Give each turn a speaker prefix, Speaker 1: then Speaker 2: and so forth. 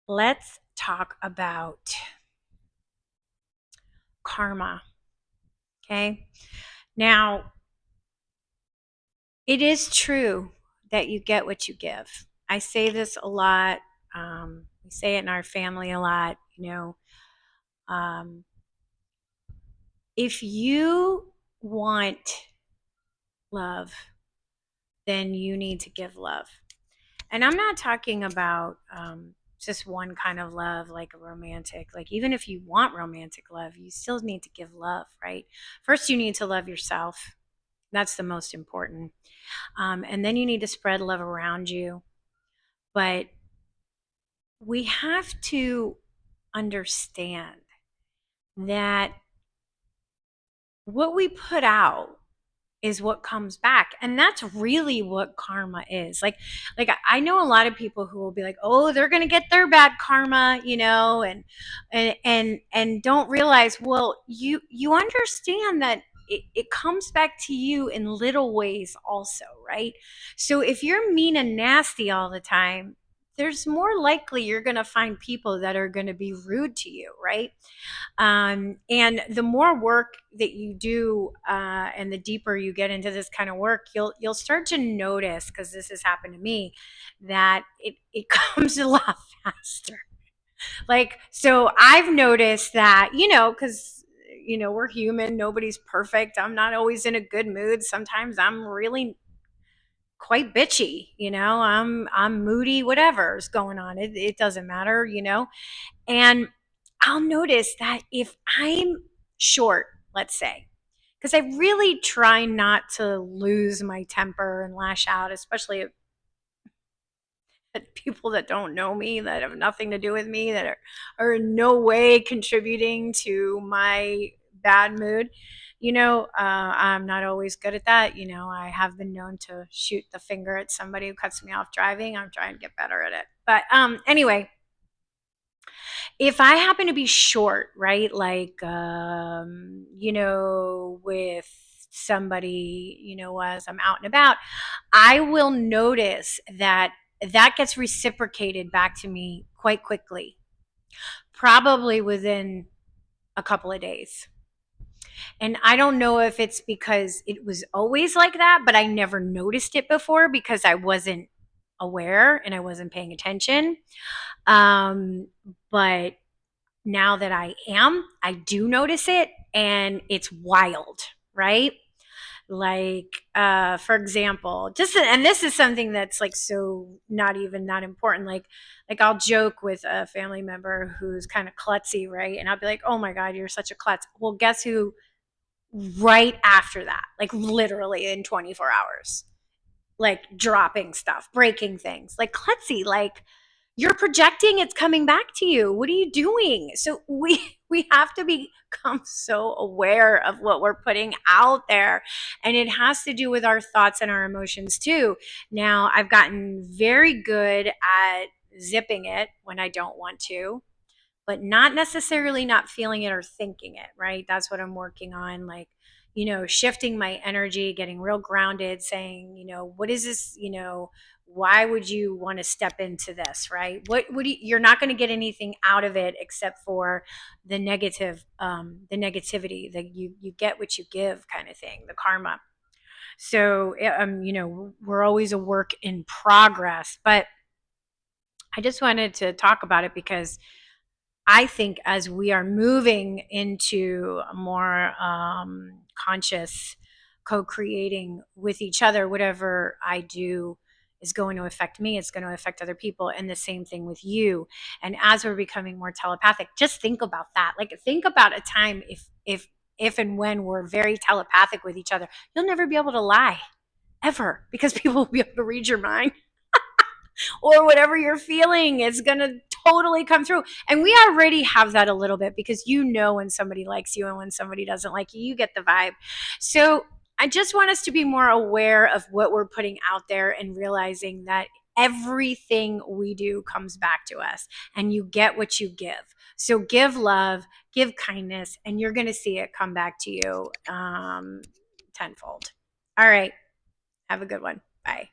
Speaker 1: let's talk about karma. Okay. Now, it is true that you get what you give. I say this a lot. We say it in our family a lot. Um, if you want love, then you need to give love. And I'm not talking about just one kind of love, like a romantic. Like, even if you want romantic love, you still need to give love, right? First, you need to love yourself. That's the most important. And then you need to spread love around you. But we have to understand that what we put out is what comes back, and that's really what karma is. I know a lot of people who will be like, oh, they're going to get their bad karma, and don't realize, well, you understand that it comes back to you in little ways also, right? So if you're mean and nasty all the time, there's more likely you're going to find people that are going to be rude to you, right? And the more work that you do, and the deeper you get into this kind of work, you'll start to notice, because this has happened to me, that it comes a lot faster. Like, so I've noticed that, because we're human, nobody's perfect. I'm not always in a good mood. Sometimes I'm really quite bitchy. I'm moody. Whatever's going on, it doesn't matter. And I'll notice that if I'm short, let's say, because I really try not to lose my temper and lash out, especially at people that don't know me, that have nothing to do with me, that are in no way contributing to my bad mood. I'm not always good at that. I have been known to shoot the finger at somebody who cuts me off driving. I'm trying to get better at it. But anyway, if I happen to be short, right, like, with somebody, as I'm out and about, I will notice that that gets reciprocated back to me quite quickly, probably within a couple of days. And I don't know if it's because it was always like that, but I never noticed it before because I wasn't aware and I wasn't paying attention. But now that I am, I do notice it, and it's wild, right? Like, for example, and this is something that's like, so not even that important. Like I'll joke with a family member who's kind of klutzy, right? And I'll be like, oh my God, you're such a klutz. Well, guess who? Right after that, like literally in 24 hours, like dropping stuff, breaking things, like klutzy, like, you're projecting, it's coming back to you. What are you doing? So we have to become so aware of what we're putting out there, and it has to do with our thoughts and our emotions too. Now, I've gotten very good at zipping it when I don't want to, but not necessarily not feeling it or thinking it, right? That's what I'm working on. Like, shifting my energy, getting real grounded, saying, what is this, why would you want to step into this, right? What do you're not going to get anything out of it except for the negativity, that you get what you give kind of thing, the karma. So, we're always a work in progress, but I just wanted to talk about it because I think as we are moving into a more conscious co-creating with each other, whatever I do is going to affect me. It's going to affect other people, and the same thing with you. And as we're becoming more telepathic, just think about that. Like, think about a time if and when we're very telepathic with each other, you'll never be able to lie ever, because people will be able to read your mind, or whatever you're feeling is going to totally come through. And we already have that a little bit, because when somebody likes you and when somebody doesn't like you, you get the vibe. So I just want us to be more aware of what we're putting out there, and realizing that everything we do comes back to us, and you get what you give. So give love, give kindness, and you're going to see it come back to you tenfold. All right. Have a good one. Bye.